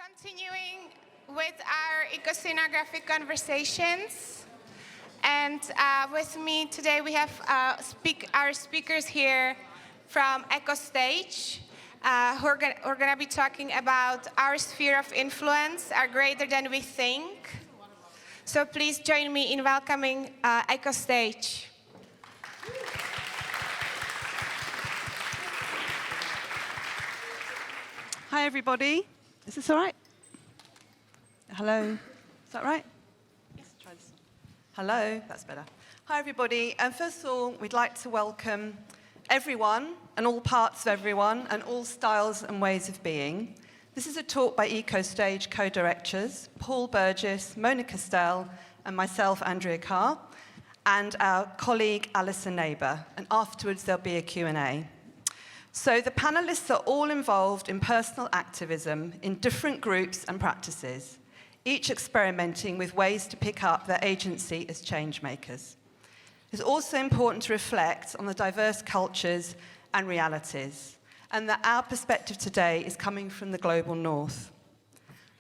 Continuing with our eco-scenographic conversations, and with me today we have our speakers here from Ecostage, who are going to be talking about our sphere of influence, are greater than we think. So please join me in welcoming Ecostage. Hi, everybody. Is this all right? Hello. Is that right? Yes. Try this. Hello. That's better. Hi, everybody. And first of all, we'd like to welcome everyone and all parts of everyone and all styles and ways of being. This is a talk by Ecostage co-directors, Paul Burgess, Mona Castell, and myself, Andrea Carr, and our colleague, Alison Neighbour. And afterwards, there'll be a Q&A. So the panelists are all involved in personal activism in different groups and practices, each experimenting with ways to pick up their agency as changemakers. It's also important to reflect on the diverse cultures and realities, and that our perspective today is coming from the global north.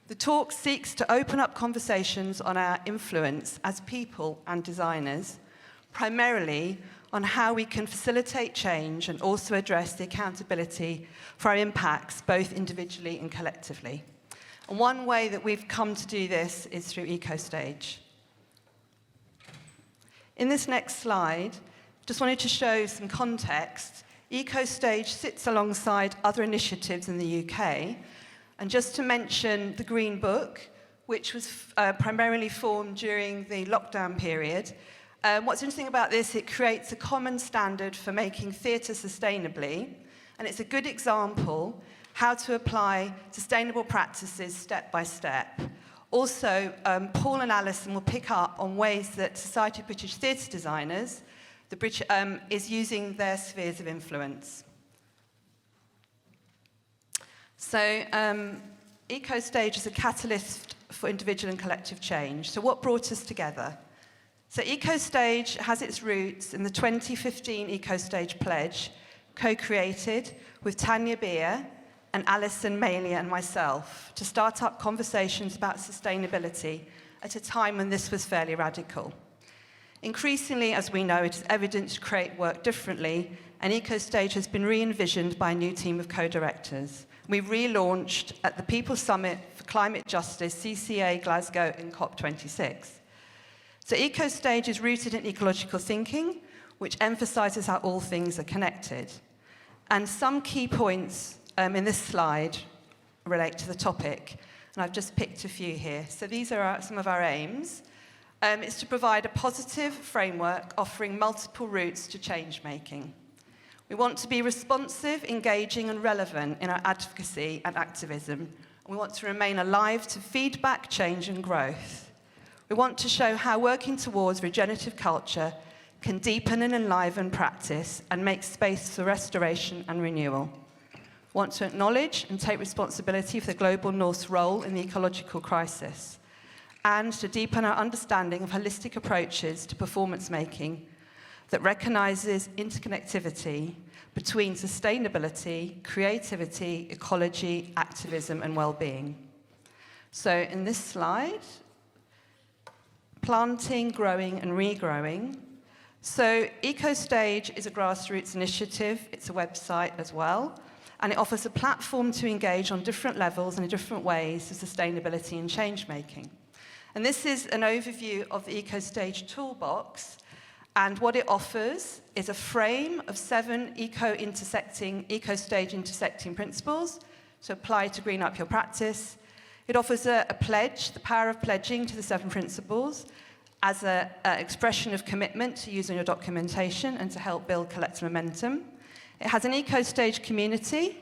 The talk seeks to open up conversations on our influence as people and designers, primarily on how we can facilitate change and also address the accountability for our impacts, both individually and collectively. And one way that we've come to do this is through Ecostage. In this next slide, just wanted to show some context. Ecostage sits alongside other initiatives in the UK. And just to mention the Green Book, which was primarily formed during the lockdown period. What's interesting about this, it creates a common standard for making theatre sustainably, and it's a good example how to apply sustainable practices step by step. Also, Paul and Alison will pick up on ways that Society of British Theatre Designers is using their spheres of influence. So, Ecostage is a catalyst for individual and collective change. So what brought us together? So Ecostage has its roots in the 2015 Ecostage Pledge, co-created with Tanya Beer and Alison Malia and myself to start up conversations about sustainability at a time when this was fairly radical. Increasingly, as we know, it is evident to create work differently, and Ecostage has been re-envisioned by a new team of co-directors. We relaunched at the People's Summit for Climate Justice, CCA Glasgow in COP26. So Ecostage is rooted in ecological thinking, which emphasizes how all things are connected. And some key points in this slide relate to the topic, and I've just picked a few here. So these are some of our aims. It's to provide a positive framework offering multiple routes to change making. We want to be responsive, engaging, and relevant in our advocacy and activism. We want to remain alive to feedback, change, and growth. We want to show how working towards regenerative culture can deepen and enliven practice and make space for restoration and renewal. We want to acknowledge and take responsibility for the global North's role in the ecological crisis, and to deepen our understanding of holistic approaches to performance making that recognises interconnectivity between sustainability, creativity, ecology, activism, and well-being. So in this slide, planting, growing, and regrowing. So Ecostage is a grassroots initiative. It's a website as well, and it offers a platform to engage on different levels and in different ways of sustainability and change making. And this is an overview of the Ecostage toolbox, and what it offers is a frame of 7 Ecostage intersecting principles to apply to green up your practice. It offers a pledge, the power of pledging to the 7 principles, as an expression of commitment to using your documentation and to help build collective momentum. It has an Ecostage community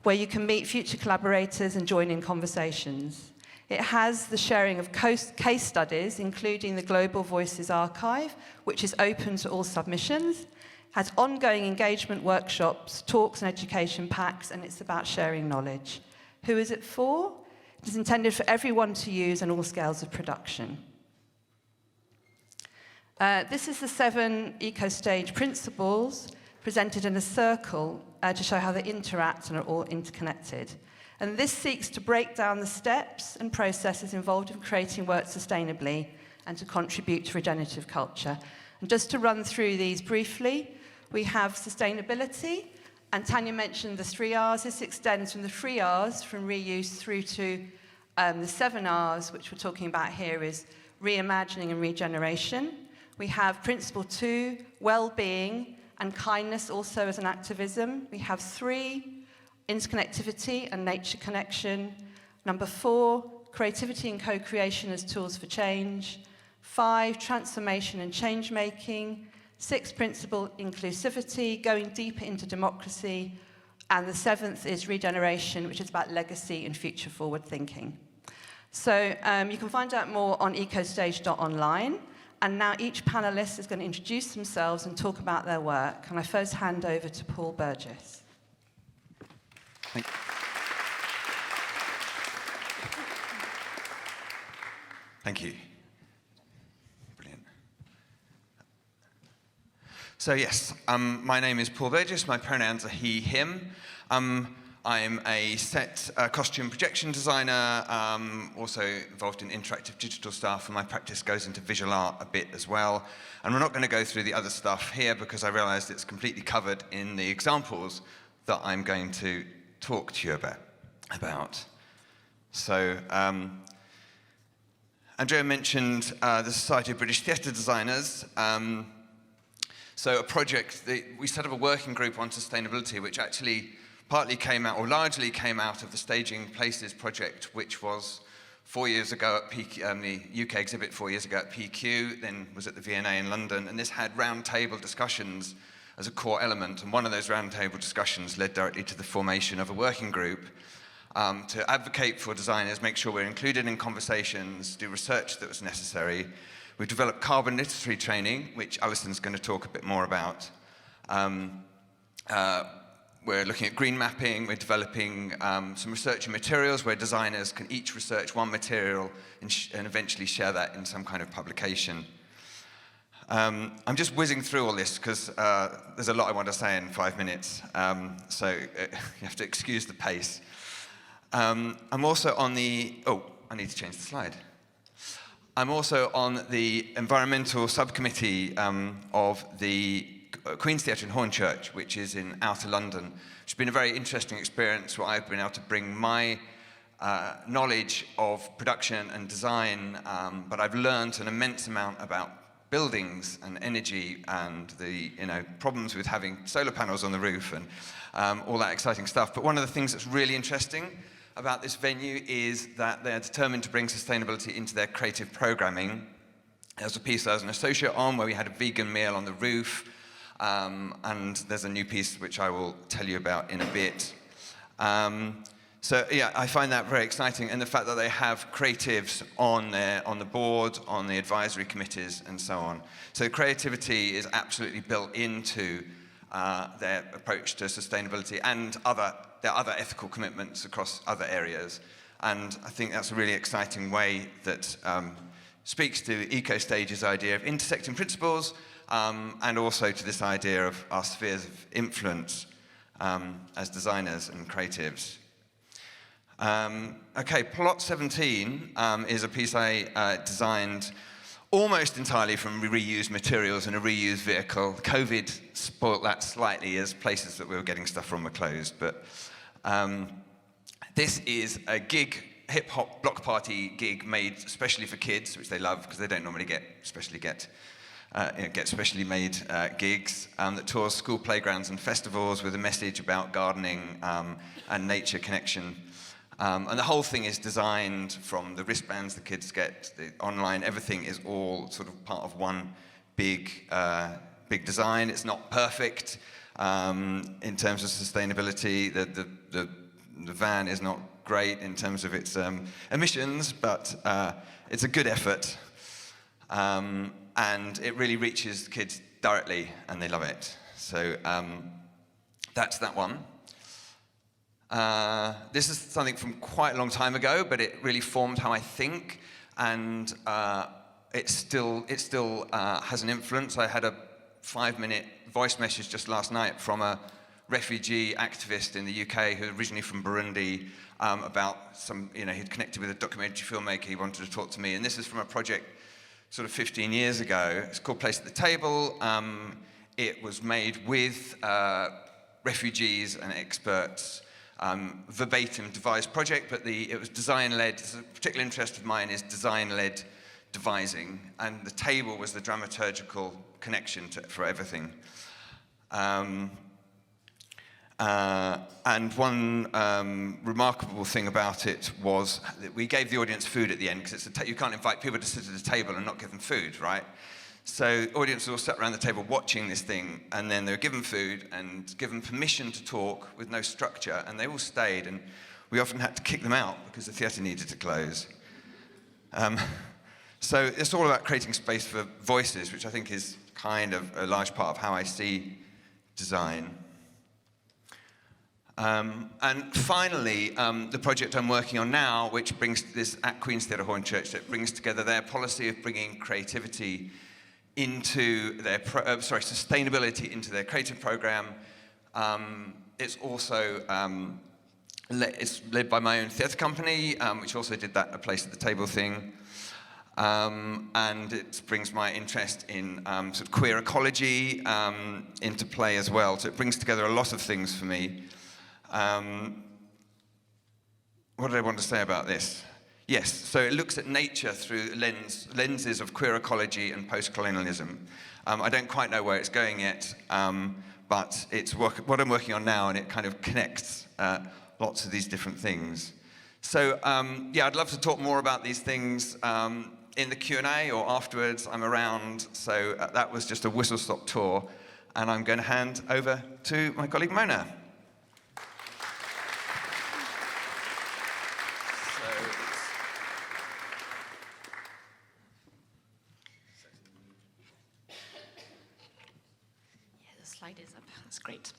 where you can meet future collaborators and join in conversations. It has the sharing of case studies, including the Global Voices Archive, which is open to all submissions. It has ongoing engagement workshops, talks and education packs, and it's about sharing knowledge. Who is it for? It is intended for everyone to use on all scales of production. This is the 7 Ecostage principles presented in a circle to show how they interact and are all interconnected. And this seeks to break down the steps and processes involved in creating work sustainably and to contribute to regenerative culture. And just to run through these briefly, we have sustainability, and Tanya mentioned the 3 R's. This extends from the 3 R's, from reuse, through to the 7 R's, which we're talking about here, is reimagining and regeneration. We have principle 2, well-being, and kindness also as an activism. We have 3, interconnectivity and nature connection. Number 4, creativity and co-creation as tools for change. 5, transformation and change making. 6, principle, inclusivity, going deeper into democracy. And the 7th is regeneration, which is about legacy and future forward thinking. So you can find out more on ecostage.online. And now each panelist is going to introduce themselves and talk about their work. And I first hand over to Paul Burgess. Thank you. Brilliant. So yes, my name is Paul Burgess. My pronouns are he, him. I'm a set costume projection designer, also involved in interactive digital stuff, and my practice goes into visual art a bit as well. And we're not going to go through the other stuff here because I realized it's completely covered in the examples that I'm going to talk to you about. So, Andrea mentioned the Society of British Theatre Designers. So a project, we set up a working group on sustainability, which actually partly came out, or largely came out of the Staging Places project, which was 4 years ago at PQ, the UK exhibit 4 years ago at PQ, then was at the V&A in London, and this had roundtable discussions as a core element, and one of those roundtable discussions led directly to the formation of a working group to advocate for designers, make sure we're included in conversations, do research that was necessary. We've developed carbon literacy training, which Alison's going to talk a bit more about. We're looking at green mapping, we're developing some research and materials where designers can each research one material and eventually share that in some kind of publication. I'm just whizzing through all this because there's a lot I want to say in 5 minutes, so you have to excuse the pace. I'm also on the, I need to change the slide. I'm also on the environmental subcommittee of the Queen's Theatre in Hornchurch, which is in outer London. It's been a very interesting experience where I've been able to bring my knowledge of production and design, but I've learned an immense amount about buildings and energy and the problems with having solar panels on the roof and all that exciting stuff. But one of the things that's really interesting about this venue is that they're determined to bring sustainability into their creative programming. There was a piece I was an associate on where we had a vegan meal on the roof, and there's a new piece which I will tell you about in a bit. So yeah, I find that very exciting, and the fact that they have creatives on the board, on the advisory committees, and so on. So creativity is absolutely built into their approach to sustainability and their other ethical commitments across other areas. And I think that's a really exciting way that speaks to Ecostage's idea of intersecting principles, and also to this idea of our spheres of influence as designers and creatives. Okay, Plot 17 is a piece I designed almost entirely from reused materials in a reused vehicle. COVID spoilt that slightly as places that we were getting stuff from were closed, but this is a gig, hip-hop block party gig made especially for kids, which they love because they don't normally get specially made gigs that tours school playgrounds and festivals with a message about gardening and nature connection. And the whole thing is designed from the wristbands the kids get, the online, everything is all sort of part of one big design. It's not perfect in terms of sustainability. The van is not great in terms of its emissions, but it's a good effort. And it really reaches the kids directly, and they love it. So that's that one. This is something from quite a long time ago, but it really formed how I think, and it still has an influence. I had a 5-minute voice message just last night from a refugee activist in the UK who originally from Burundi, about some, he'd connected with a documentary filmmaker, he wanted to talk to me, and this is from a project sort of 15 years ago. It's called Place at the Table. It was made with refugees and experts, verbatim devised project, but it was design-led. A particular interest of mine is design-led devising, and the table was the dramaturgical connection for everything. And one remarkable thing about it was that we gave the audience food at the end, because you can't invite people to sit at a table and not give them food, right? So the audience all sat around the table watching this thing, and then they were given food and given permission to talk with no structure, and they all stayed, and we often had to kick them out because the theatre needed to close. So it's all about creating space for voices, which I think is kind of a large part of how I see design. And finally, the project I'm working on now, which brings this at Queen's Theatre Hall Church, that brings together their policy of bringing creativity into their, sustainability into their creative program. It's also, it's led by my own theatre company, which also did that A Place at the Table thing. And it brings my interest in sort of queer ecology into play as well. So it brings together a lot of things for me. What did I want to say about this? Yes, so it looks at nature through lenses of queer ecology and post-colonialism. I don't quite know where it's going yet, but it's what I'm working on now, and it kind of connects lots of these different things. So, yeah, I'd love to talk more about these things in the Q&A or afterwards. I'm around, so that was just a whistle-stop tour, and I'm going to hand over to my colleague Mona. Slide is up. That's great.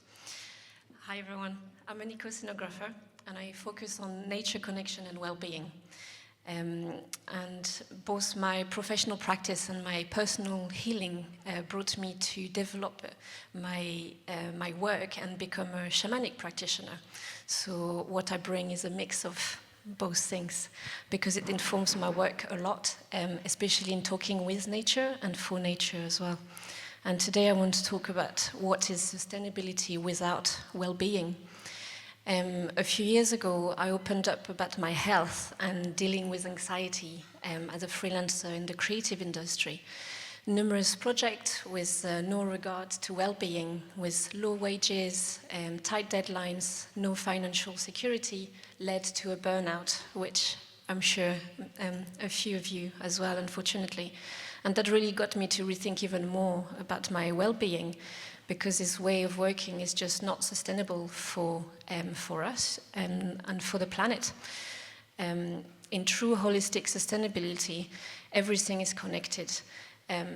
Hi, everyone. I'm an eco-scenographer, and I focus on nature connection and well-being. And both my professional practice and my personal healing brought me to develop my work and become a shamanic practitioner. So what I bring is a mix of both things, because it informs my work a lot, especially in talking with nature and for nature as well. And today I want to talk about what is sustainability without well-being. A few years ago, I opened up about my health and dealing with anxiety as a freelancer in the creative industry. Numerous projects with no regard to well-being, with low wages, tight deadlines, no financial security, led to a burnout, which I'm sure a few of you as well, unfortunately. And that really got me to rethink even more about my well-being, because this way of working is just not sustainable for us and for the planet. In true holistic sustainability, everything is connected.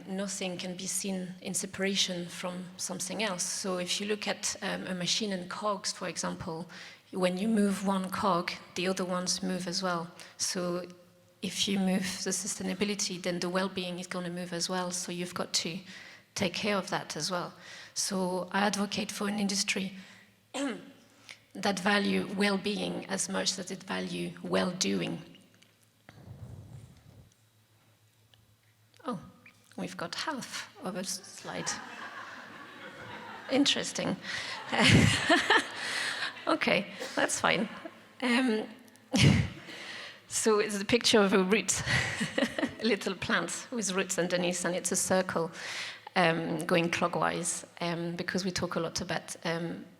Nothing can be seen in separation from something else. So if you look at a machine and cogs, for example, when you move one cog, the other ones move as well. So if you move the sustainability, then the well-being is going to move as well. So you've got to take care of that as well. So I advocate for an industry that value well-being as much as it value well-doing. Oh, we've got half of a slide. Interesting. Okay, that's fine. So it's a picture of a root, a little plant with roots underneath, and it's a circle going clockwise, because we talk a lot about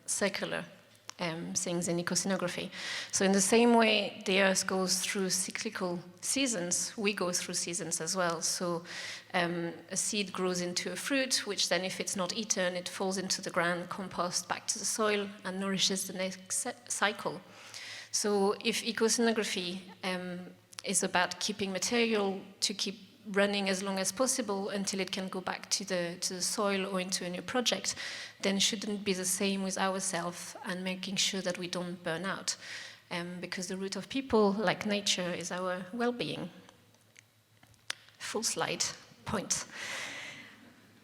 circular things in eco-scenography. So in the same way the earth goes through cyclical seasons, we go through seasons as well. So a seed grows into a fruit, which then, if it's not eaten, it falls into the ground, compost back to the soil, and nourishes the next cycle. So if eco-scenography is about keeping material to keep running as long as possible until it can go back to the soil or into a new project, then shouldn't it be the same with ourselves and making sure that we don't burn out? Because the root of people, like nature, is our well-being. Full slide, point.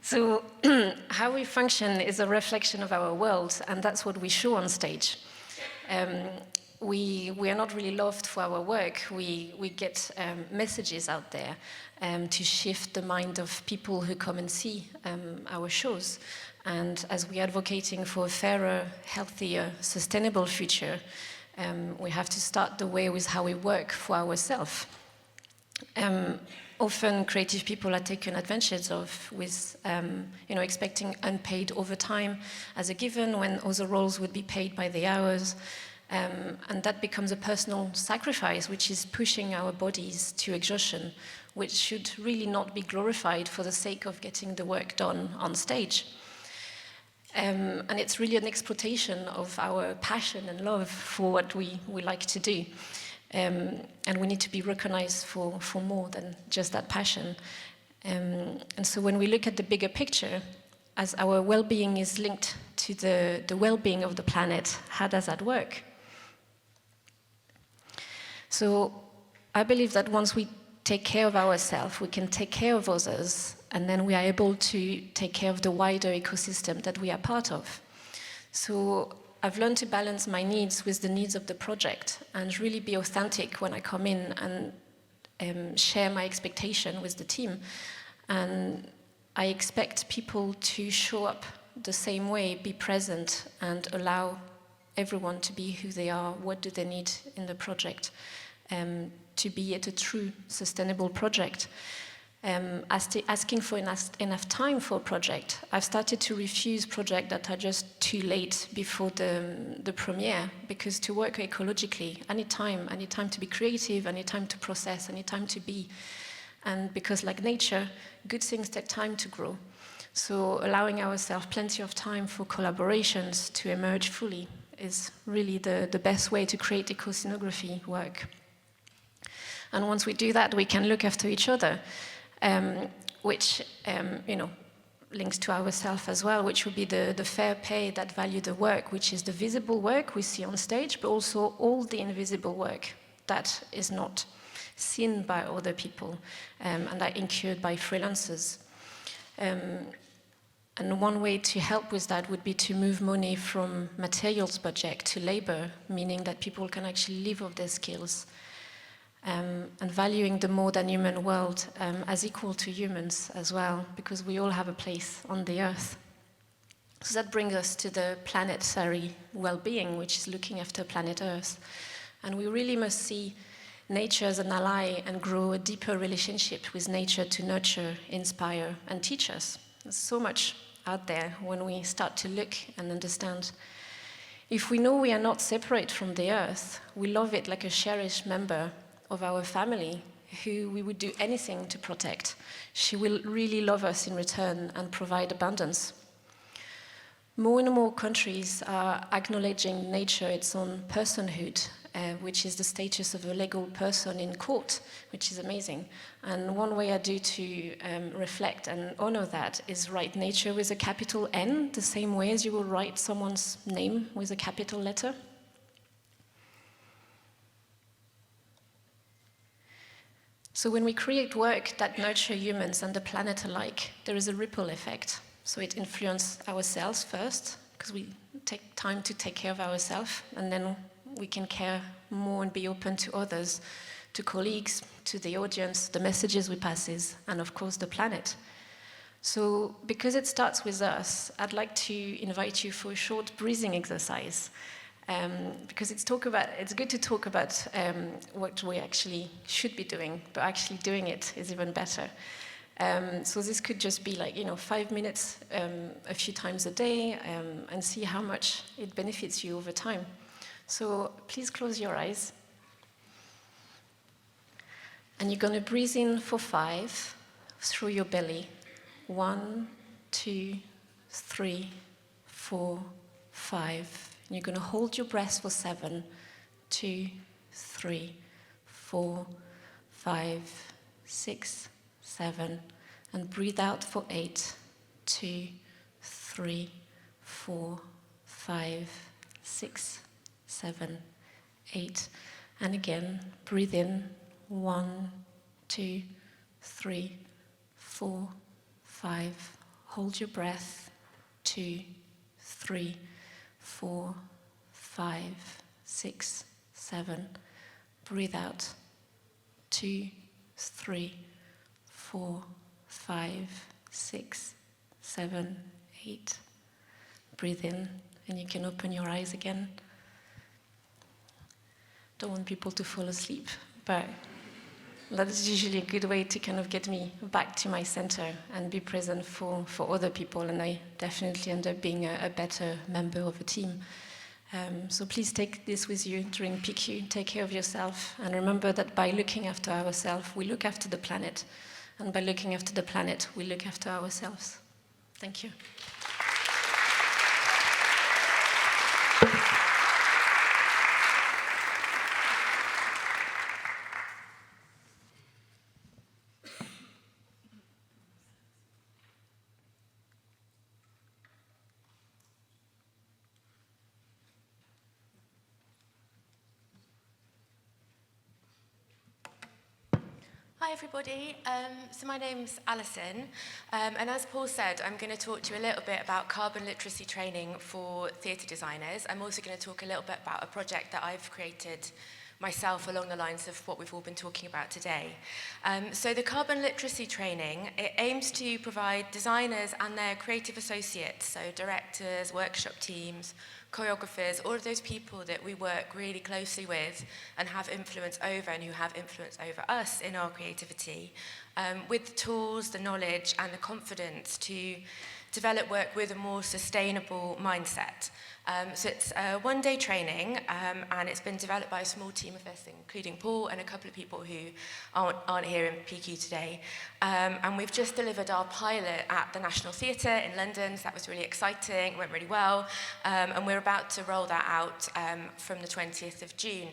So how we function is a reflection of our world, and that's what we show on stage. We are not really loved for our work. We get messages out there to shift the mind of people who come and see our shows. And as we are advocating for a fairer, healthier, sustainable future, we have to start the way with how we work for ourselves. Often creative people are taken advantage of with expecting unpaid overtime as a given when other roles would be paid by the hours. And that becomes a personal sacrifice, which is pushing our bodies to exhaustion, which should really not be glorified for the sake of getting the work done on stage. And it's really an exploitation of our passion and love for what we like to do. And we need to be recognized for more than just that passion. And so when we look at the bigger picture, as our well-being is linked to the well-being of the planet, how does that work? So I believe that once we take care of ourselves, we can take care of others, and then we are able to take care of the wider ecosystem that we are part of. So I've learned to balance my needs with the needs of the project and really be authentic when I come in and share my expectation with the team. And I expect people to show up the same way, be present, and allow everyone to be who they are, what do they need in the project, to be at a true sustainable project. Asking for enough time for a project. I've started to refuse projects that are just too late before the premiere, because to work ecologically, I need time to be creative, I need time to process, I need time to be. And because like nature, good things take time to grow. So allowing ourselves plenty of time for collaborations to emerge fully is really the best way to create eco-scenography work. And once we do that, we can look after each other, which links to ourselves as well, which would be the fair pay that value the work, which is the visible work we see on stage, but also all the invisible work that is not seen by other people and are incurred by freelancers. And one way to help with that would be to move money from materials budget to labor, meaning that people can actually live off their skills. And valuing the more than human world as equal to humans as well, because we all have a place on the earth. So that brings us to the planetary well-being, which is looking after planet Earth. And we really must see nature as an ally and grow a deeper relationship with nature to nurture, inspire, and teach us. There's so much out there when we start to look and understand. If we know we are not separate from the Earth, we love it like a cherished member of our family who we would do anything to protect. She will really love us in return and provide abundance. More and more countries are acknowledging nature its own personhood, which is the status of a legal person in court, which is amazing. And one way I do to reflect and honor that is write nature with a capital N, the same way as you will write someone's name with a capital letter. So when we create work that nurture humans and the planet alike, there is a ripple effect. So it influences ourselves first, because we take time to take care of ourselves, and then we can care more and be open to others, to colleagues, to the audience, the messages we passes, and of course the planet. So because it starts with us, I'd like to invite you for a short breathing exercise. Because it's good to talk about what we actually should be doing, but actually doing it is even better. So this could just be 5 minutes a few times a day and see how much it benefits you over time. So please close your eyes. And you're going to breathe in for 5 through your belly. 1, 2, 3, 4, 5. And you're going to hold your breath for 7, 2, 3, 4, 5, 6, 7, and breathe out for 8, 2, 3, 4, 5, 6, 7, 8. And again, breathe in 1, 2, 3, 4, 5. hold your breath, 2, 3, 4, 5, 6, 7. Breathe out, 2, 3, 4, 5, 6, 7, 8. Breathe in, and you can open your eyes again. Don't want people to fall asleep, but that's usually a good way to kind of get me back to my center and be present for other people, and I definitely end up being a better member of a team. So please take this with you during PQ, take care of yourself, and remember that by looking after ourselves, we look after the planet, and by looking after the planet, we look after ourselves. Thank you. Hi everybody, so my name's Alison, and as Paul said, I'm going to talk to you a little bit about carbon literacy training for theatre designers. I'm also going to talk a little bit about a project that I've created myself along the lines of what we've all been talking about today. So the carbon literacy training, it aims to provide designers and their creative associates, so directors, workshop teams, choreographers, all of those people that we work really closely with and have influence over and who have influence over us in our creativity, with the tools, the knowledge and the confidence to develop work with a more sustainable mindset. So it's a one-day training, and it's been developed by a small team of us, including Paul and a couple of people who aren't here in PQ today. And we've just delivered our pilot at the National Theatre in London, so that was really exciting, it went really well. And we're about to roll that out from the 20th of June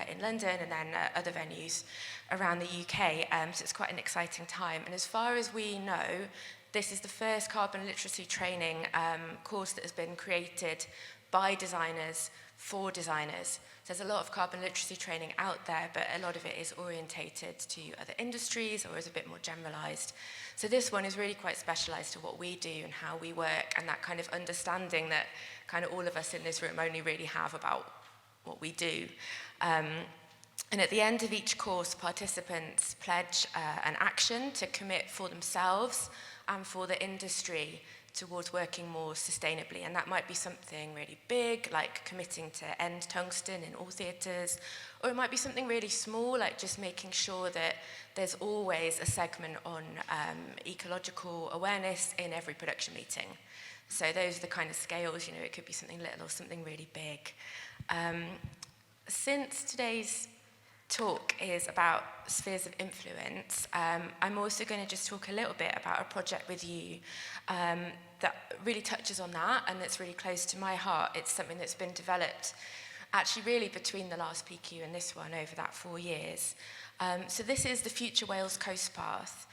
in London and then other venues around the UK. So it's quite an exciting time. And as far as we know, this is the first carbon literacy training course that has been created by designers for designers. So there's a lot of carbon literacy training out there, but a lot of it is orientated to other industries or is a bit more generalized. So this one is really quite specialized to what we do and how we work, and that kind of understanding that kind of all of us in this room only really have about what we do. And at the end of each course, participants pledge an action to commit for themselves and for the industry towards working more sustainably. And that might be something really big, like committing to end tungsten in all theatres, or it might be something really small, like just making sure that there's always a segment on ecological awareness in every production meeting. So those are the kind of scales, you know, it could be something little or something really big. Since today's talk is about spheres of influence, I'm also going to just talk a little bit about a project with you that really touches on that and that's really close to my heart. It's something that's been developed actually really between the last PQ and this one over that 4 years. So this is the Future Wales Coast Path.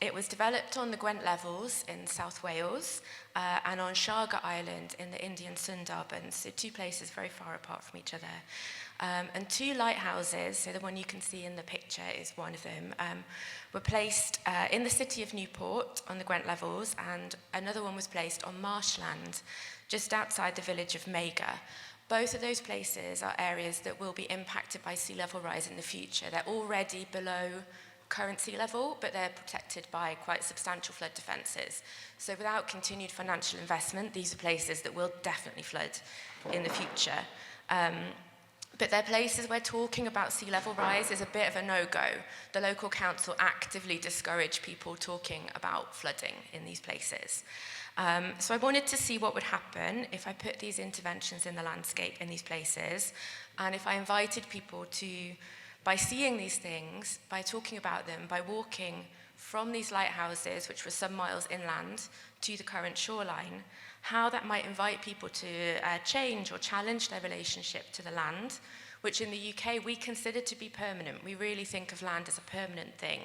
It was developed on the Gwent Levels in South Wales and on Sharga Island in the Indian Sundarbans, so 2 places very far apart from each other. And 2 lighthouses, so the one you can see in the picture is one of them, were placed in the city of Newport on the Gwent Levels, and another one was placed on marshland just outside the village of Mega. Both of those places are areas that will be impacted by sea level rise in the future. They're already below current sea level, but they're protected by quite substantial flood defences. So without continued financial investment, these are places that will definitely flood in the future. But they're places where talking about sea level rise is a bit of a no-go. The local council actively discourage people talking about flooding in these places. So I wanted to see what would happen if I put these interventions in the landscape in these places, and if I invited people to, by seeing these things, by talking about them, by walking from these lighthouses, which were some miles inland, to the current shoreline, how that might invite people to change or challenge their relationship to the land, which in the UK we consider to be permanent. We really think of land as a permanent thing,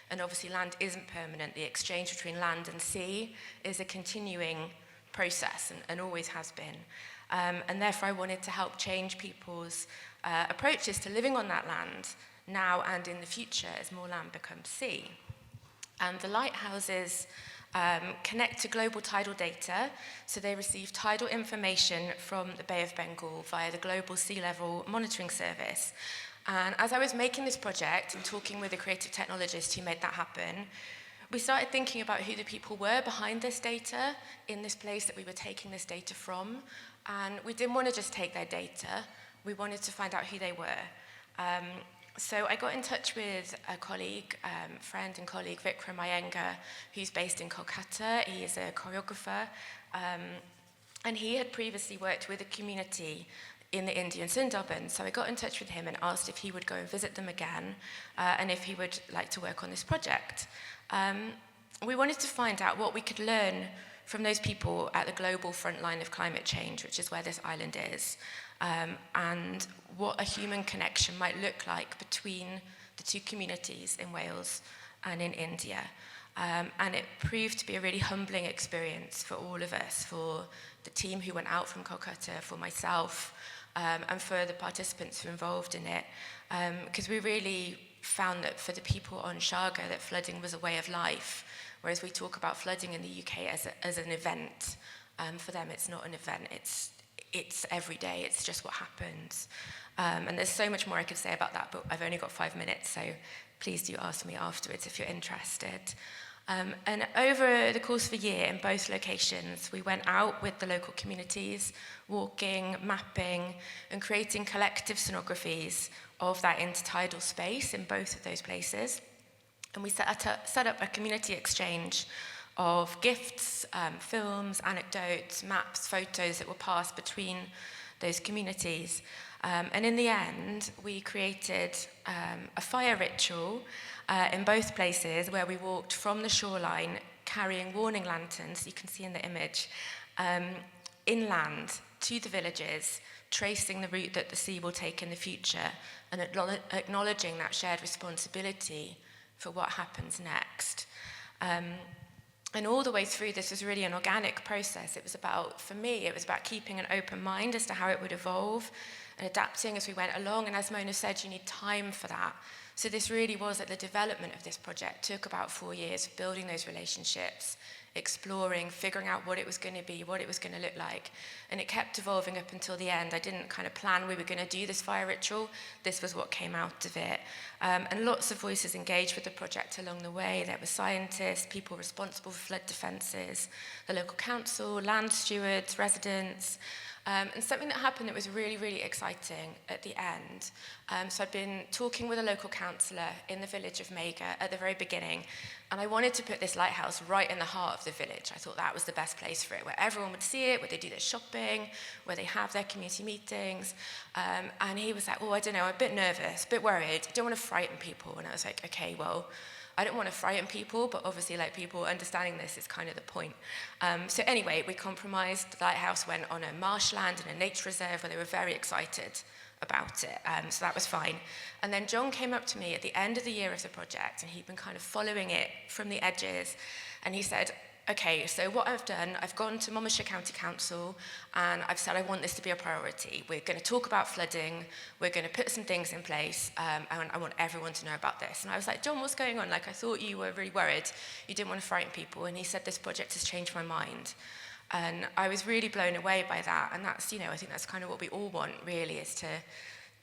and obviously land isn't permanent. The exchange between land and sea is a continuing process and always has been. And therefore I wanted to help change people's approaches to living on that land now and in the future as more land becomes sea. And the lighthouses connect to global tidal data. So they receive tidal information from the Bay of Bengal via the Global Sea Level Monitoring Service. And as I was making this project and talking with the creative technologist who made that happen, we started thinking about who the people were behind this data in this place that we were taking this data from. And we didn't want to just take their data. We wanted to find out who they were. So I got in touch with a colleague, friend and colleague, Vikram Iyengar, who's based in Kolkata. He is a choreographer. And he had previously worked with a community in the Indian Sundarbans. So I got in touch with him and asked if he would go and visit them again and if he would like to work on this project. We wanted to find out what we could learn from those people at the global front line of climate change, which is where this island is, and what a human connection might look like between the two communities in Wales and in India. And it proved to be a really humbling experience for all of us, for the team who went out from Kolkata, for myself, and for the participants who were involved in it, because we really found that for the people on Sharga that flooding was a way of life, whereas we talk about flooding in the UK as an event. For them, it's not an event, it's every day, it's just what happens. And there's so much more I could say about that, but I've only got 5 minutes, so please do ask me afterwards if you're interested. And over the course of a year in both locations, we went out with the local communities, walking, mapping, and creating collective scenographies of that intertidal space in both of those places. And we set up a community exchange of gifts, films, anecdotes, maps, photos that were passed between those communities. And in the end, we created a fire ritual in both places where we walked from the shoreline carrying warning lanterns, you can see in the image, inland to the villages, tracing the route that the sea will take in the future and acknowledging that shared responsibility for what happens next. And all the way through, this was really an organic process. It was about, for me, it was about keeping an open mind as to how it would evolve and adapting as we went along. And as Mona said, you need time for that. So this really was that the development of this project took about 4 years, building those relationships, exploring, figuring out what it was going to be, what it was going to look like. And it kept evolving up until the end. I didn't kind of plan we were going to do this fire ritual. This was what came out of it. And lots of voices engaged with the project along the way. There were scientists, people responsible for flood defences, the local council, land stewards, residents. And something that happened that was really, really exciting at the end. So I'd been talking with a local councillor in the village of Mega at the very beginning, and I wanted to put this lighthouse right in the heart of the village. I thought that was the best place for it, where everyone would see it, where they do their shopping, where they have their community meetings. And he was like, oh, I don't know, I'm a bit nervous, a bit worried, I don't want to frighten people. And I was like, okay, well, I don't want to frighten people, but obviously, like, people understanding this is kind of the point. So anyway, we compromised. The lighthouse went on a marshland and a nature reserve where they were very excited about it. So that was fine. And then John came up to me at the end of the year of the project, and he'd been kind of following it from the edges. And he said, okay, so what I've done, I've gone to Monmouthshire County Council and I've said I want this to be a priority. We're going to talk about flooding, we're going to put some things in place, and I want everyone to know about this. And I was like, John, what's going on? Like, I thought you were really worried, you didn't want to frighten people. And he said, this project has changed my mind. And I was really blown away by that. And that's, you know, I think that's kind of what we all want, really, is to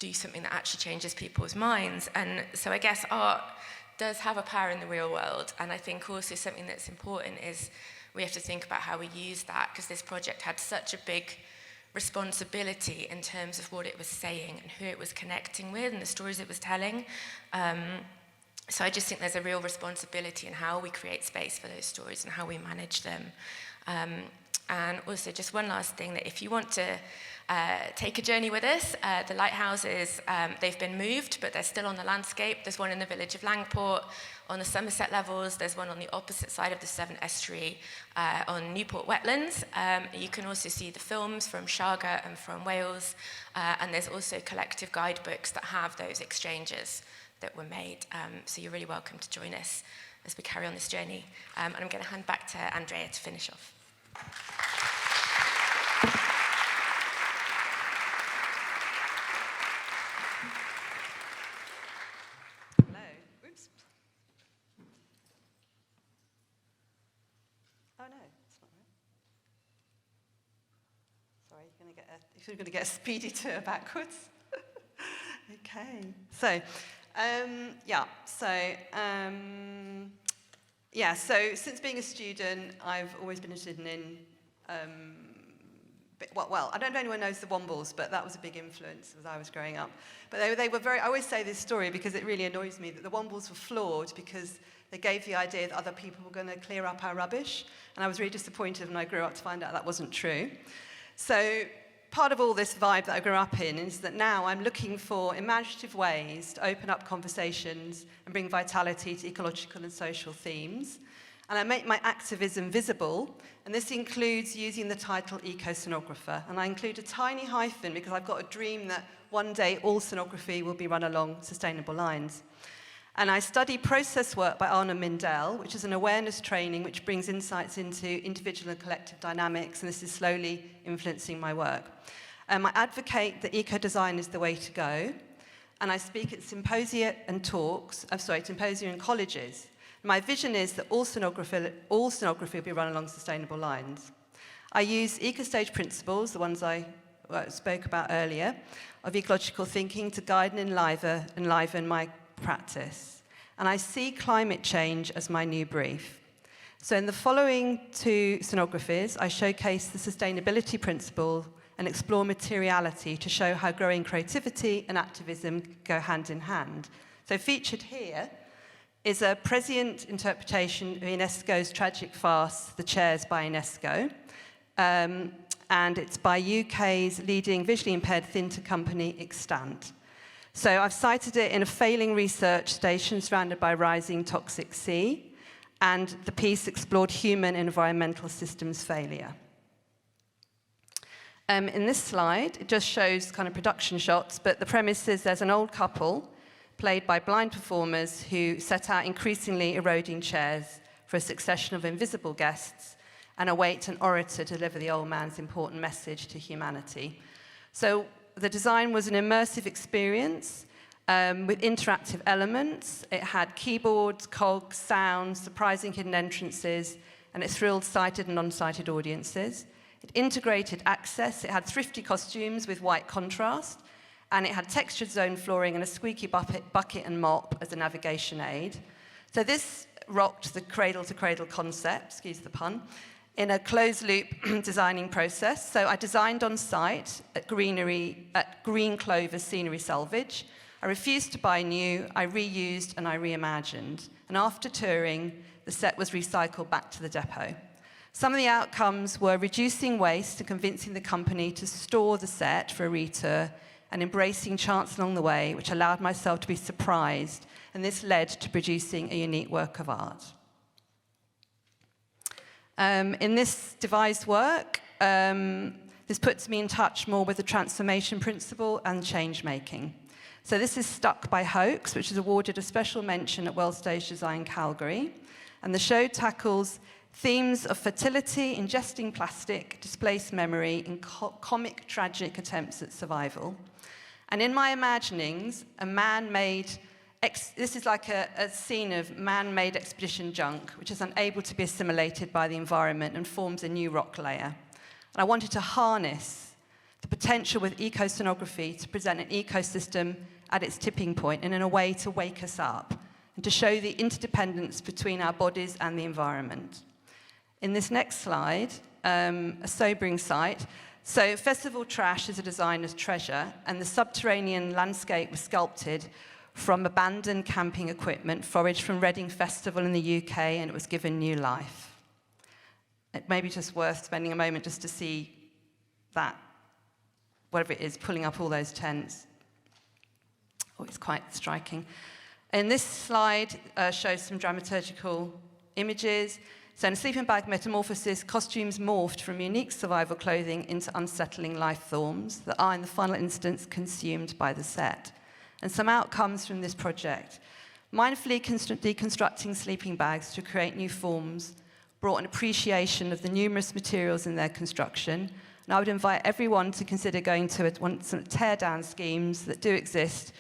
do something that actually changes people's minds. And so I guess art does have a power in the real world, and I think also something that's important is we have to think about how we use that, because this project had such a big responsibility in terms of what it was saying and who it was connecting with and the stories it was telling. So I just think there's a real responsibility in how we create space for those stories and how we manage them. And also just one last thing, that if you want to take a journey with us, the lighthouses, they've been moved, but they're still on the landscape. There's one in the village of Langport on the Somerset levels. There's one on the opposite side of the Severn Estuary on Newport Wetlands. You can also see the films from Sharga and from Wales. And there's also collective guidebooks that have those exchanges that were made. So you're really welcome to join us as we carry on this journey. And I'm going to hand back to Andrea to finish off. Hello. Oops. Oh, no, it's not right. Sorry, you're going to get a speedy tour backwards. Okay. So, so since being a student, I've always been interested in I don't know if anyone knows the Wombles, but that was a big influence as I was growing up. But they were very, I always say this story because it really annoys me, that the Wombles were flawed because they gave the idea that other people were going to clear up our rubbish. And I was really disappointed when I grew up to find out that wasn't true. So part of all this vibe that I grew up in is that now I'm looking for imaginative ways to open up conversations and bring vitality to ecological and social themes. And I make my activism visible, and this includes using the title eco-sonographer. And I include a tiny hyphen because I've got a dream that one day all sonography will be run along sustainable lines. And I study process work by Arno Mindell, which is an awareness training which brings insights into individual and collective dynamics, and this is slowly influencing my work. I advocate that eco-design is the way to go, and I speak at symposia and colleges. My vision is that all sonography will be run along sustainable lines. I use Ecostage principles, the ones I spoke about earlier, of ecological thinking to guide and enliven my practice. And I see climate change as my new brief. So in the following two sonographies, I showcase the sustainability principle and explore materiality to show how growing creativity and activism go hand in hand. So featured here is a prescient interpretation of UNESCO's tragic farce, The Chairs by UNESCO, and it's by UK's leading visually impaired theatre company, Extant. So I've cited it in a failing research station surrounded by rising toxic sea, and the piece explored human and environmental systems failure. In this slide, it just shows kind of production shots, but the premise is there's an old couple played by blind performers who set out increasingly eroding chairs for a succession of invisible guests and await an orator to deliver the old man's important message to humanity. So the design was an immersive experience with interactive elements. It had keyboards, cogs, sounds, surprising hidden entrances, and it thrilled sighted and non-sighted audiences. It integrated access. It had thrifty costumes with white contrast, and it had textured zone flooring and a squeaky bucket and mop as a navigation aid. So this rocked the cradle-to-cradle concept, excuse the pun, in a closed-loop designing process. So I designed on site at Green Clover Scenery Salvage. I refused to buy new, I reused and I reimagined. And after touring, the set was recycled back to the depot. Some of the outcomes were reducing waste and convincing the company to store the set for a retour, and embracing chance along the way, which allowed myself to be surprised, and this led to producing a unique work of art. In this devised work, this puts me in touch more with the transformation principle and change-making. So this is Stuck by Hoax, which is awarded a special mention at World Stage Design Calgary, and the show tackles themes of fertility, ingesting plastic, displaced memory, and comic, tragic attempts at survival. And in my imaginings, this is like a scene of man-made expedition junk, which is unable to be assimilated by the environment and forms a new rock layer. And I wanted to harness the potential with eco-sonography to present an ecosystem at its tipping point and in a way to wake us up and to show the interdependence between our bodies and the environment. In this next slide, a sobering sight. So Festival Trash is a designer's treasure, and the subterranean landscape was sculpted from abandoned camping equipment foraged from Reading Festival in the UK, and it was given new life. It may be just worth spending a moment just to see that, whatever it is, pulling up all those tents. Oh, it's quite striking. And this slide shows some dramaturgical images. So in a sleeping bag metamorphosis, costumes morphed from unique survival clothing into unsettling life forms that are, in the final instance, consumed by the set. And some outcomes from this project. Mindfully deconstructing sleeping bags to create new forms brought an appreciation of the numerous materials in their construction. And I would invite everyone to consider going to some tear-down schemes that do exist,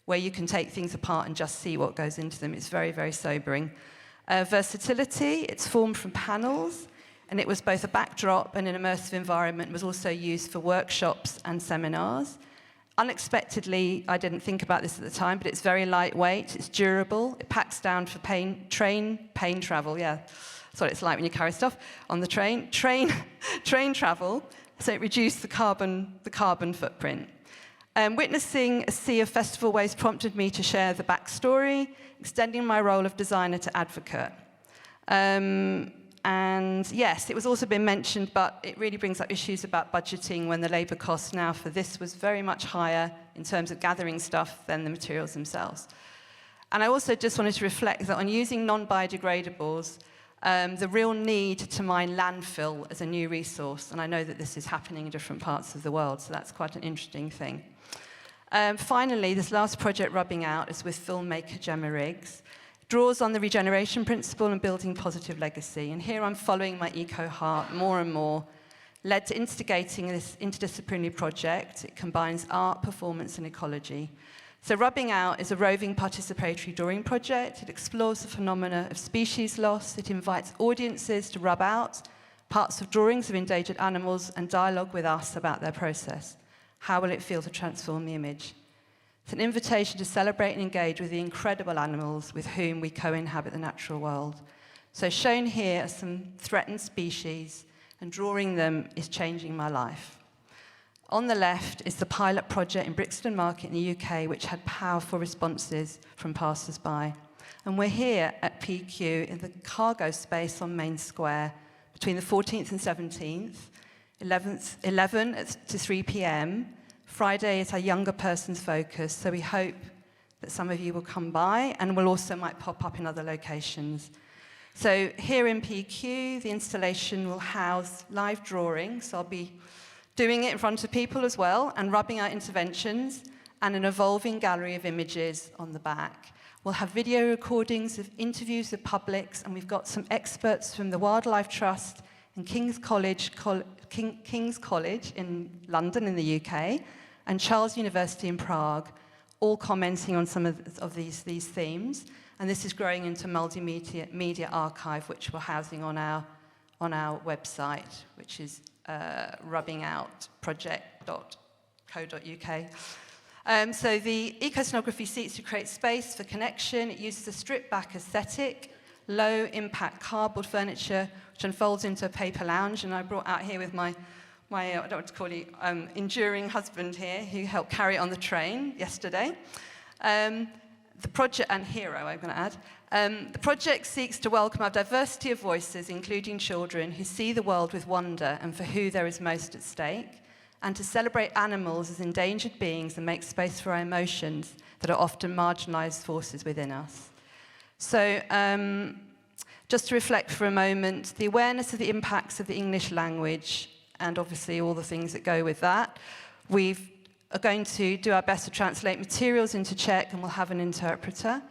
where you can take things apart and just see what goes into them. It's very, very sobering. Versatility, it's formed from panels. and it was both a backdrop and an immersive environment. It was also used for workshops and seminars. Unexpectedly, I didn't think about this at the time, but it's very lightweight, it's durable, it packs down for pain travel, yeah. That's what it's like when you carry stuff on the train. Train travel, so it reduced the carbon footprint. Witnessing a sea of festival waste prompted me to share the backstory, extending my role of designer to advocate. And yes, it was also been mentioned, but it really brings up issues about budgeting when the labour cost now for this was very much higher in terms of gathering stuff than the materials themselves. And I also just wanted to reflect that on using non-biodegradables, the real need to mine landfill as a new resource, and I know that this is happening in different parts of the world, so that's quite an interesting thing. Finally, this last project, Rubbing Out, is with filmmaker Gemma Riggs. Draws on the regeneration principle and building positive legacy. And here I'm following my eco heart more and more, led to instigating this interdisciplinary project. It combines art, performance, and ecology. So Rubbing Out is a roving participatory drawing project. It explores the phenomena of species loss. It invites audiences to rub out parts of drawings of endangered animals and dialogue with us about their process. How will it feel to transform the image? It's an invitation to celebrate and engage with the incredible animals with whom we co-inhabit the natural world. So shown here are some threatened species, and drawing them is changing my life. On the left is the pilot project in Brixton Market in the UK, which had powerful responses from passers-by. And we're here at PQ in the cargo space on Main Square between the 14th and 17th, 11 to 3 p.m. Friday is our younger person's focus, so we hope that some of you will come by, and we'll also might pop up in other locations. So here in PQ, the installation will house live drawing, so I'll be doing it in front of people as well, and rubbing out interventions, and an evolving gallery of images on the back. We'll have video recordings of interviews with publics, and we've got some experts from the Wildlife Trust and King's College in London in the UK, and Charles University in Prague, all commenting on some of these themes. And this is growing into a multimedia archive, which we're housing on our website, which is rubbingoutproject.co.uk. So the eco-scenography seeks to create space for connection. It uses a stripped-back aesthetic, low-impact cardboard furniture, which unfolds into a paper lounge. And I brought out here with my I don't know what to call you, enduring husband here, who helped carry it on the train yesterday. The project, and hero, I'm going to add. The project seeks to welcome our diversity of voices, including children, who see the world with wonder and for who there is most at stake, and to celebrate animals as endangered beings and make space for our emotions that are often marginalised forces within us. So, just to reflect for a moment, the awareness of the impacts of the English language, and obviously all the things that go with that. We are going to do our best to translate materials into Czech, and we'll have an interpreter.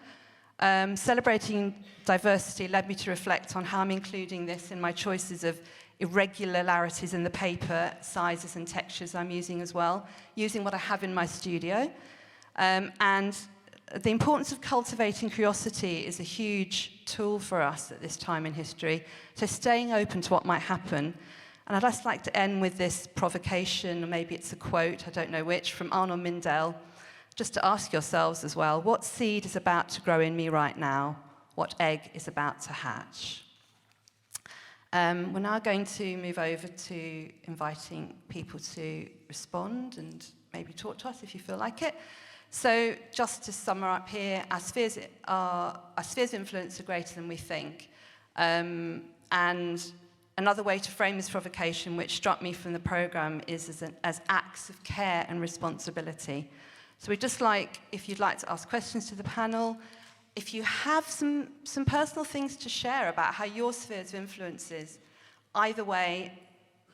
Celebrating diversity led me to reflect on how I'm including this in my choices of irregularities in the paper, sizes and textures I'm using as well, using what I have in my studio. And the importance of cultivating curiosity is a huge tool for us at this time in history, so staying open to what might happen. And I'd just like to end with this provocation, or maybe it's a quote, I don't know which, from Arnold Mindell, just to ask yourselves as well, what seed is about to grow in me right now? What egg is about to hatch? We're now going to move over to inviting people to respond and maybe talk to us if you feel like it. So just to sum up here, our spheres of influence are greater than we think. And another way to frame this provocation, which struck me from the programme, is as acts of care and responsibility. So we'd just like, if you'd like to ask questions to the panel, if you have some personal things to share about how your spheres of influences, either way,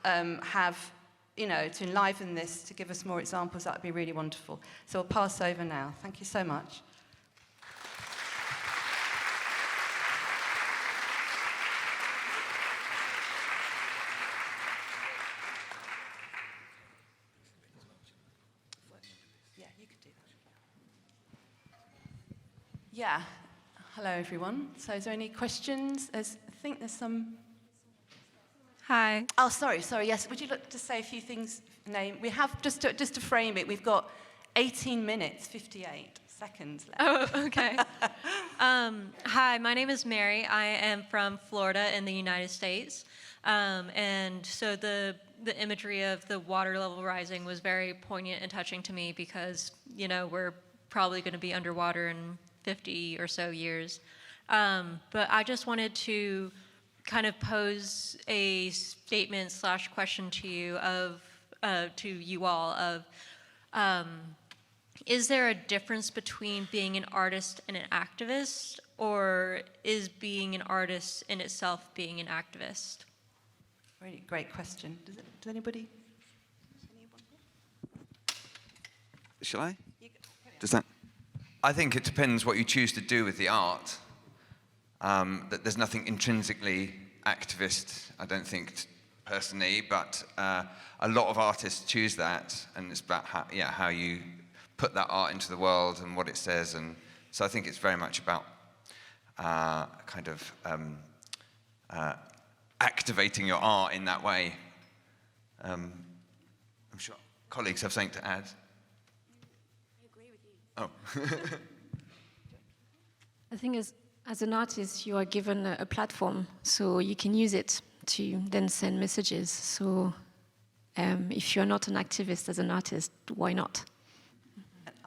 have, to enliven this, to give us more examples, that would be really wonderful. So I'll pass over now. Thank you so much. Yeah. Hello, everyone. So is there any questions? I think there's some... Hi. Oh, sorry, yes. Would you like to say a few things? Name. We have, just to frame it, we've got 18 minutes, 58 seconds left. Oh, okay. Hi, my name is Mary. I am from Florida in the United States. And so the imagery of the water level rising was very poignant and touching to me because, you know, we're probably going to be underwater in 50 or so years. But I just wanted to kind of pose a statement / question to you to you all of, is there a difference between being an artist and an activist, or is being an artist in itself being an activist? Really great question. Does anybody? Shall I? Does that? I think it depends what you choose to do with the art. That there's nothing intrinsically activist, I don't think, personally, but a lot of artists choose that, and it's about how you put that art into the world and what it says, and so I think it's very much about activating your art in that way. I'm sure colleagues have something to add. I agree with you. Oh. The thing is, as an artist, you are given a platform, so you can use it to then send messages. So if you're not an activist as an artist, why not?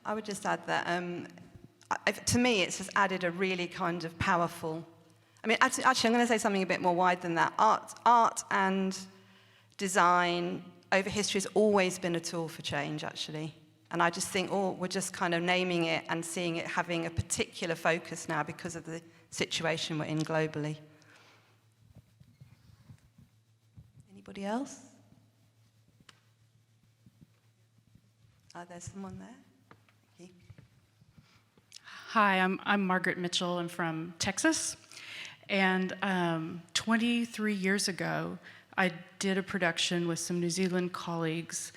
I would just add that, to me, it's just added a really kind of powerful... I mean, actually, I'm going to say something a bit more wide than that. Art and design over history has always been a tool for change, actually. And I just think, we're just kind of naming it and seeing it having a particular focus now because of the situation we're in globally. Anybody else? There's someone there. Thank you. Hi, I'm Margaret Mitchell. I'm from Texas. And 23 years ago, I did a production with some New Zealand colleagues,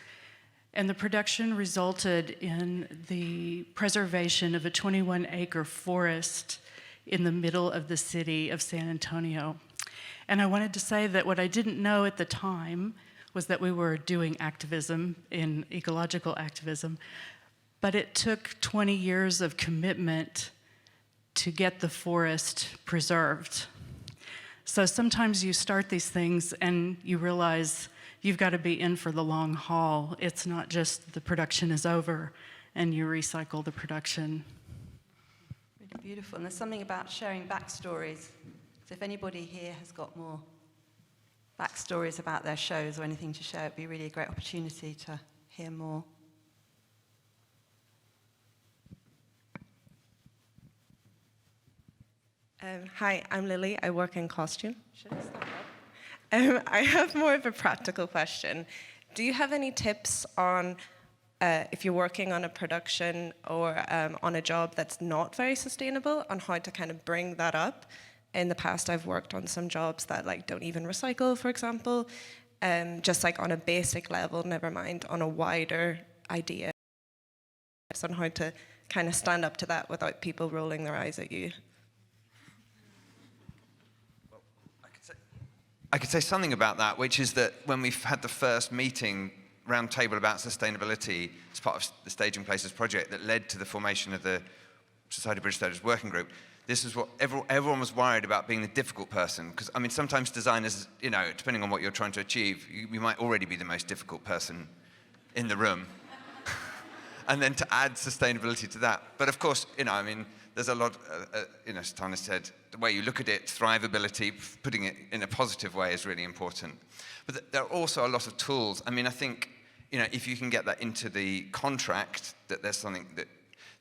and the production resulted in the preservation of a 21-acre forest in the middle of the city of San Antonio. And I wanted to say that what I didn't know at the time was that we were doing activism, in ecological activism, but it took 20 years of commitment to get the forest preserved. So sometimes you start these things and you realize you've got to be in for the long haul. It's not just the production is over and you recycle the production. Really beautiful. And there's something about sharing backstories. So if anybody here has got more backstories about their shows or anything to share, it'd be really a great opportunity to hear more. Hi, I'm Lily. I work in costume. Should I start? I have more of a practical question. Do you have any tips on if you're working on a production or on a job that's not very sustainable, on how to kind of bring that up? In the past, I've worked on some jobs that don't even recycle, for example, just on a basic level, never mind on a wider idea. On how to kind of stand up to that without people rolling their eyes at you. I could say something about that, which is that when we've had the first meeting round table about sustainability as part of the Staging Places project that led to the formation of the Society of British Studies Working Group, this is what everyone was worried about, being the difficult person. Because, I mean, sometimes designers, depending on what you're trying to achieve, you might already be the most difficult person in the room. And then to add sustainability to that. But of course, there's a lot, as Tana said, the way you look at it, thrivability, putting it in a positive way is really important. But there are also a lot of tools. I mean, I think, if you can get that into the contract, that there's something that,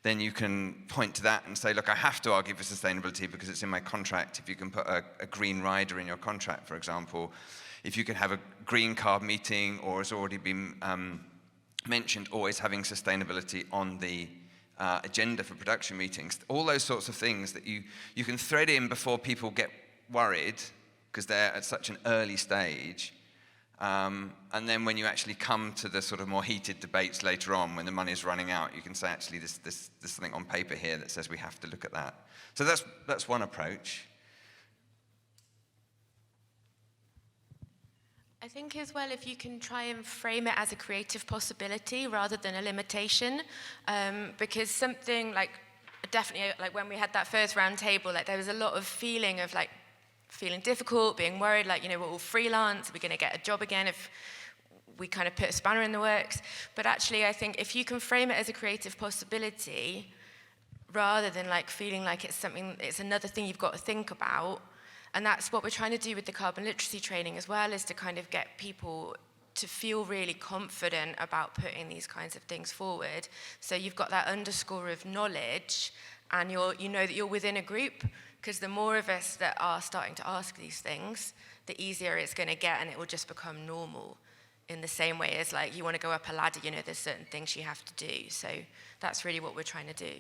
then you can point to that and say, look, I have to argue for sustainability because it's in my contract. If you can put a green rider in your contract, for example, if you can have a green card meeting, or has already been mentioned, always having sustainability on the agenda for production meetings, all those sorts of things that you can thread in before people get worried because they're at such an early stage. And then when you actually come to the sort of more heated debates later on, when the money's running out, you can say, actually, there's something on paper here that says we have to look at that. So that's one approach. I think as well, if you can try and frame it as a creative possibility rather than a limitation, because something like, definitely like when we had that first round table, like there was a lot of feeling of like feeling difficult, being worried, like, you know, we're all freelance, we're going to get a job again if we kind of put a spanner in the works. But actually, I think if you can frame it as a creative possibility rather than like feeling like it's something, it's another thing you've got to think about. And that's what we're trying to do with the carbon literacy training as well, is to kind of get people to feel really confident about putting these kinds of things forward. So you've got that underscore of knowledge, and you know that you're within a group, because the more of us that are starting to ask these things, the easier it's going to get, and it will just become normal. In the same way as like you want to go up a ladder, you know, there's certain things you have to do. So that's really what we're trying to do.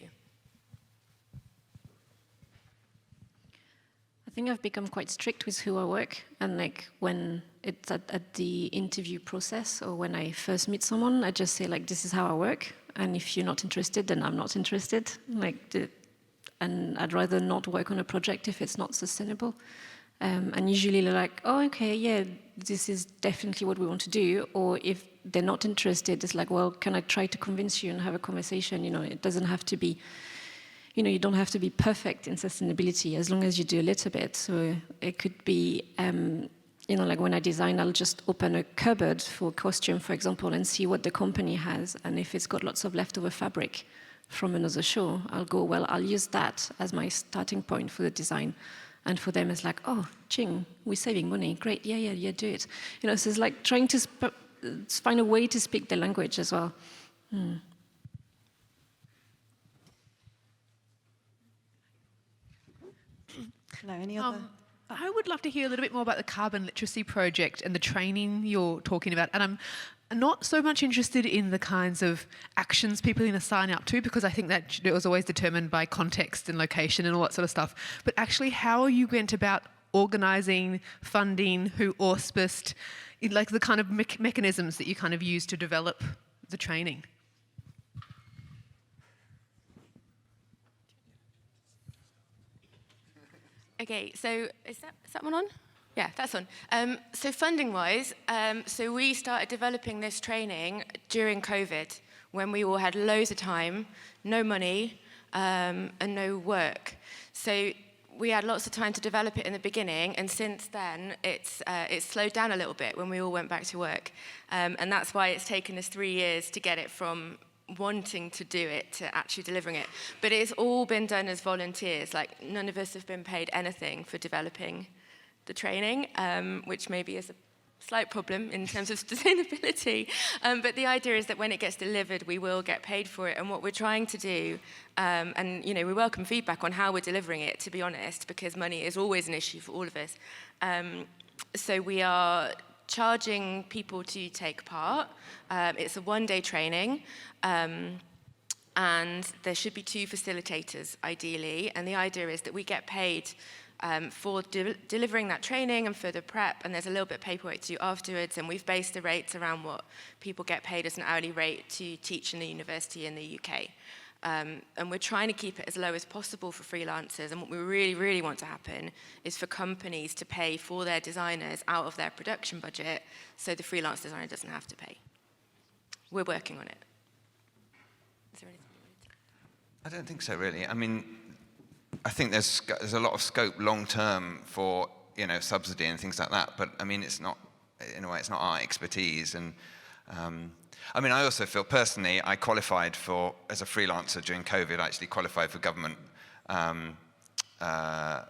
I think I've become quite strict with who I work, and like when it's at the interview process or when I first meet someone, I just say like, this is how I work, and if you're not interested, then I'm not interested. And I'd rather not work on a project if it's not sustainable. And usually they're like, oh, okay, yeah, this is definitely what we want to do. Or if they're not interested, it's like, well, can I try to convince you and have a conversation? You know, it doesn't have to be, you know, you don't have to be perfect in sustainability as long as you do a little bit. So it could be, you know, like when I design, I'll just open a cupboard for costume, for example, and see what the company has. And if it's got lots of leftover fabric from another show, I'll go, well, I'll use that as my starting point for the design. And for them, it's like, oh, ching, we're saving money. Great, yeah, do it. You know, so it's like trying to find a way to speak the language as well. Hello, any other? I would love to hear a little bit more about the Carbon Literacy Project and the training you're talking about. And I'm not so much interested in the kinds of actions people are going to sign up to, because I think that it was always determined by context and location and all that sort of stuff. But actually, how are you went about organising, funding, who auspiced, like the kind of mechanisms that you kind of use to develop the training? Okay, so is that one on? Yeah, that's on. So funding-wise, so we started developing this training during COVID, when we all had loads of time, no money, and no work. So we had lots of time to develop it in the beginning, and since then, it's slowed down a little bit when we all went back to work. And that's why it's taken us 3 years to get it from wanting to do it to actually delivering it. But it's all been done as volunteers. Like, none of us have been paid anything for developing the training, which maybe is a slight problem in terms of sustainability. But the idea is that when it gets delivered, we will get paid for it. And what we're trying to do, and you know, we welcome feedback on how we're delivering it, to be honest, because money is always an issue for all of us. So we are charging people to take part. It's a one-day training, and there should be 2 facilitators, ideally. And the idea is that we get paid for delivering that training and for the prep, and there's a little bit of paperwork to do afterwards, and we've based the rates around what people get paid as an hourly rate to teach in the university in the UK. And we're trying to keep it as low as possible for freelancers, and what we really, really want to happen is for companies to pay for their designers out of their production budget, so the freelance designer doesn't have to pay. We're working on it. Is there anything you wanted to? I don't think so, really. I mean, I think there's a lot of scope long term for, you know, subsidy and things like that. But I mean, it's not, in a way, it's not our expertise. And I mean, I also feel personally, I qualified for, as a freelancer during COVID, I actually qualified for government. What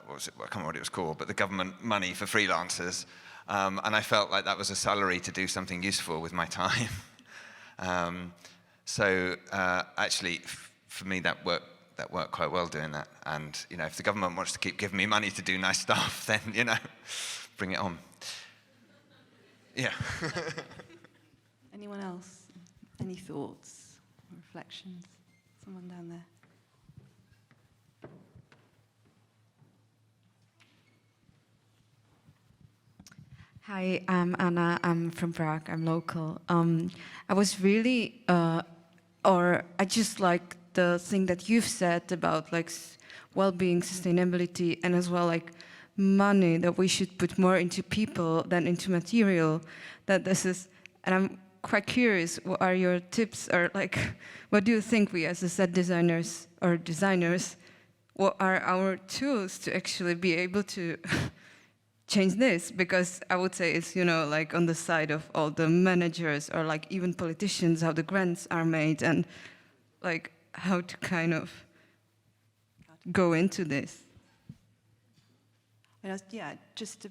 was it? I can't remember what it was called, but the government money for freelancers. And I felt like that was a salary to do something useful with my time. So actually, for me, that worked quite well doing that. And, you know, if the government wants to keep giving me money to do nice stuff, then, you know, bring it on. Yeah. Anyone else? Any thoughts or reflections? Someone down there. Hi, I'm Anna. I'm from Prague. I'm local. I was really, I just like the thing that you've said about like well-being, sustainability, and as well like money that we should put more into people than into material. That this is, and I'm quite curious, what are your tips, or like, what do you think we as set designers or designers, what are our tools to actually be able to change this? Because I would say it's, you know, like on the side of all the managers or like even politicians, how the grants are made and like how to kind of go into this. Yeah, just to,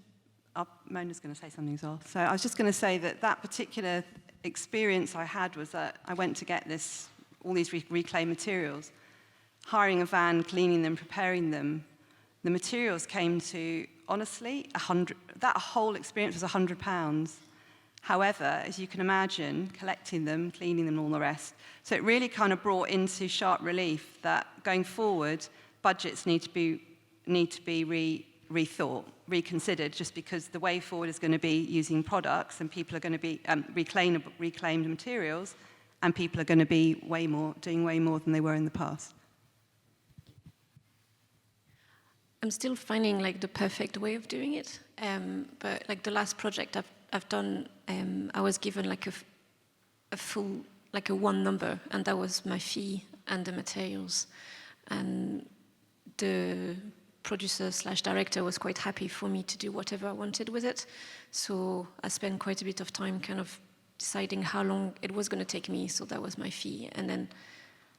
Mona's going to say something as well. So I was just going to say that that particular experience I had was that I went to get all these reclaimed materials, hiring a van, cleaning them, preparing them. The materials came to, honestly, that whole experience was £100. However, as you can imagine, collecting them, cleaning them, and all the rest. So it really kind of brought into sharp relief that going forward, budgets need to be rethought, reconsidered, just because the way forward is going to be using products, and people are going to be reclaimed materials, and people are going to be doing way more than they were in the past. I'm still finding like the perfect way of doing it, but like the last project I've done, I was given like a full, like a one number, and that was my fee and the materials, and the producer/director was quite happy for me to do whatever I wanted with it. So I spent quite a bit of time kind of deciding how long it was going to take me, so that was my fee. And then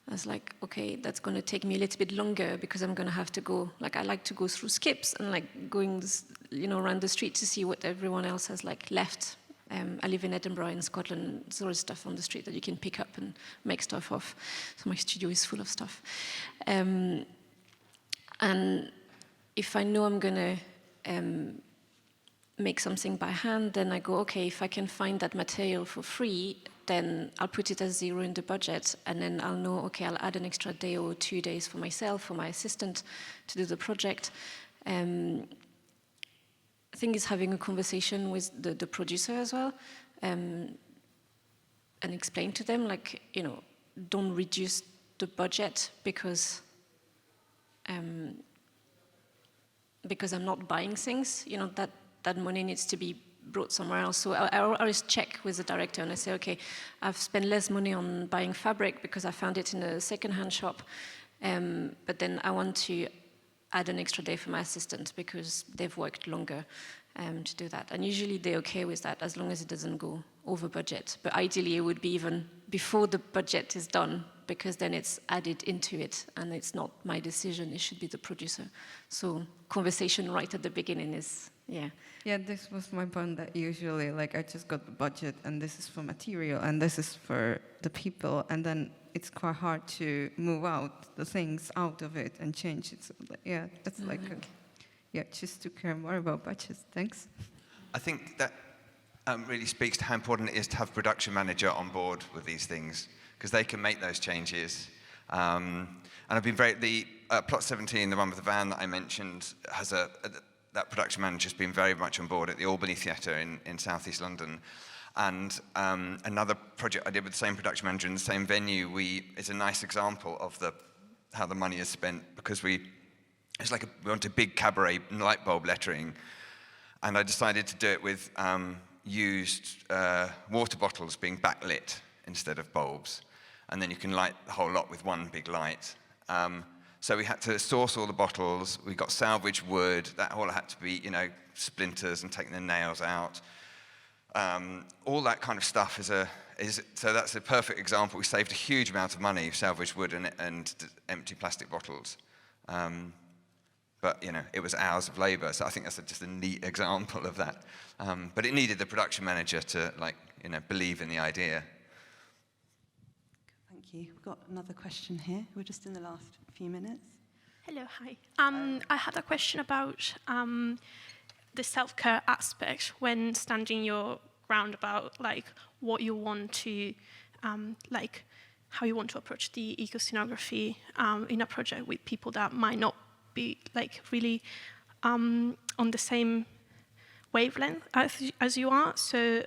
I was like, okay, that's going to take me a little bit longer because I'm going to have to go, like I like to go through skips and like going, you know, around the street to see what everyone else has like left. I live in Edinburgh in Scotland. There's always stuff on the street that you can pick up and make stuff of. So my studio is full of stuff. And if I know I'm going to make something by hand, then I go, okay, if I can find that material for free, then I'll put it as 0 in the budget, and then I'll know, okay, I'll add an extra day or 2 days for myself, for my assistant, to do the project. I think it's having a conversation with the producer as well, and explain to them, like, you know, don't reduce the budget because I'm not buying things, you know, that money needs to be brought somewhere else. So I always check with the director and I say, okay, I've spent less money on buying fabric because I found it in a second-hand shop, but then I want to add an extra day for my assistant because they've worked longer to do that. And usually they're okay with that as long as it doesn't go over budget. But ideally it would be even before the budget is done, because then it's added into it and it's not my decision, it should be the producer. So conversation right at the beginning is, yeah. Yeah, this was my point, that usually, like, I just got the budget, and this is for material, and this is for the people, and then it's quite hard to move out the things out of it and change it. So, yeah, that's like, just to care more about budgets. Thanks. I think that really speaks to how important it is to have a production manager on board with these things, because they can make those changes. And I've been Plot 17, the one with the van that I mentioned, has that production manager's been very much on board at the Albany Theatre in South East London. And another project I did with the same production manager in the same venue, it's a nice example of how the money is spent, because we wanted big cabaret light bulb lettering, and I decided to do it with used water bottles being backlit instead of bulbs, and then you can light the whole lot with one big light. So we had to source all the bottles. We got salvaged wood. That all had to be, you know, splinters and taking the nails out. All that kind of stuff so that's a perfect example. We saved a huge amount of money, salvaged wood and empty plastic bottles. But, you know, it was hours of labor. So I think that's just a neat example of that. But it needed the production manager to, like, you know, believe in the idea. Thank you. We've got another question here. We're just in the last few minutes. Hello, hi. I had a question about the self-care aspect when standing your ground about like what you want to, like how you want to approach the eco-scenography in a project with people that might not be like really on the same wavelength as you are. So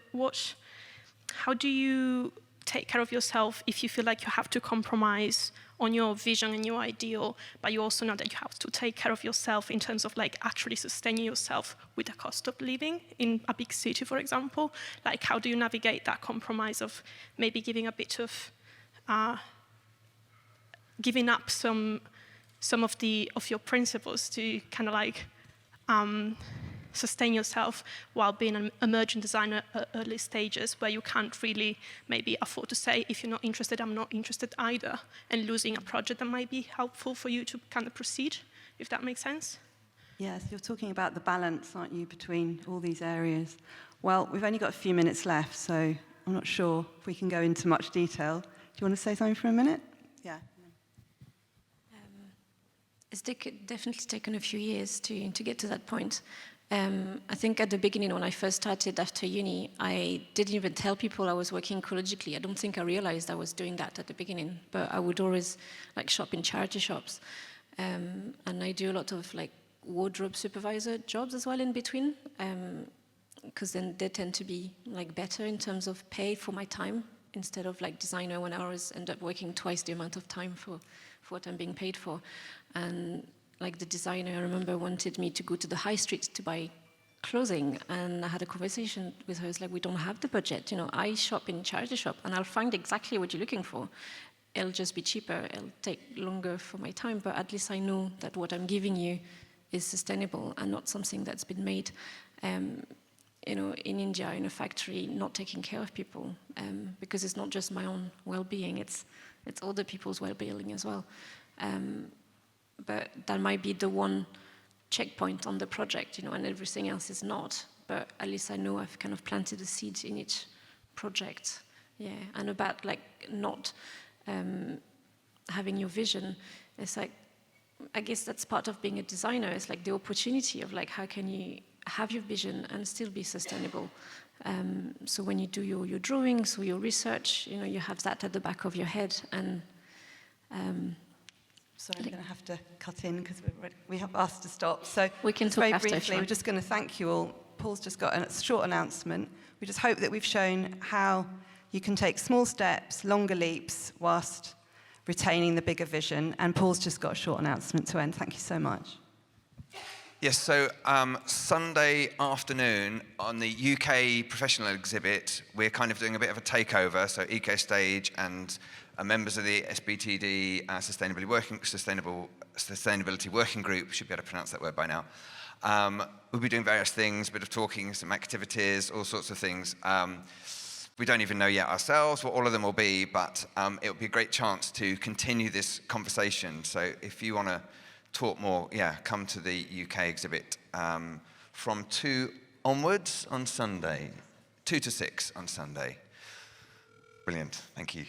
how do you take care of yourself if you feel like you have to compromise on your vision and your ideal, but you also know that you have to take care of yourself in terms of like actually sustaining yourself with the cost of living in a big city, for example. Like, how do you navigate that compromise of maybe giving a bit of, giving up some of your principles to kind of like sustain yourself while being an emerging designer at early stages where you can't really maybe afford to say, if you're not interested, I'm not interested either, and losing a project that might be helpful for you to kind of proceed, if that makes sense? Yes, you're talking about the balance, aren't you, between all these areas? Well, we've only got a few minutes left, so I'm not sure if we can go into much detail. Do you want to say something for a minute? Yeah. It's definitely taken a few years to get to that point. I think at the beginning, when I first started after uni, I didn't even tell people I was working ecologically. I don't think I realized I was doing that at the beginning, but I would always like shop in charity shops. And I do a lot of like wardrobe supervisor jobs as well in between, because then they tend to be like better in terms of pay for my time, instead of like designer when I always end up working twice the amount of time for what I'm being paid for. And like the designer, I remember, wanted me to go to the high street to buy clothing, and I had a conversation with her. It's like, we don't have the budget. You know, I shop in charity shop, and I'll find exactly what you're looking for. It'll just be cheaper. It'll take longer for my time, but at least I know that what I'm giving you is sustainable and not something that's been made, you know, in India in a factory, not taking care of people, because it's not just my own well-being. It's other people's well-being as well. But that might be the one checkpoint on the project, you know, and everything else is not. But at least I know I've kind of planted a seed in each project. Yeah, and about like not having your vision, it's like, I guess that's part of being a designer. It's like the opportunity of like, how can you have your vision and still be sustainable? So when you do your drawings or your research, you know, you have that at the back of your head. And sorry, I'm going to have to cut in because we have asked to stop. So we can talk very after, briefly, we're just going to thank you all. Paul's just got a short announcement. We just hope that we've shown how you can take small steps, longer leaps, whilst retaining the bigger vision. And Paul's just got a short announcement to end. Thank you so much. Yes, so Sunday afternoon on the UK professional exhibit, we're kind of doing a bit of a takeover. So Ecostage and members of the SBTD Sustainability Working Group, should be able to pronounce that word by now. We'll be doing various things, a bit of talking, some activities, all sorts of things. We don't even know yet ourselves what all of them will be, but it'll be a great chance to continue this conversation. So if you want to talk more, come to the UK exhibit from 2 onwards on Sunday, 2 to 6 on Sunday. Brilliant, thank you.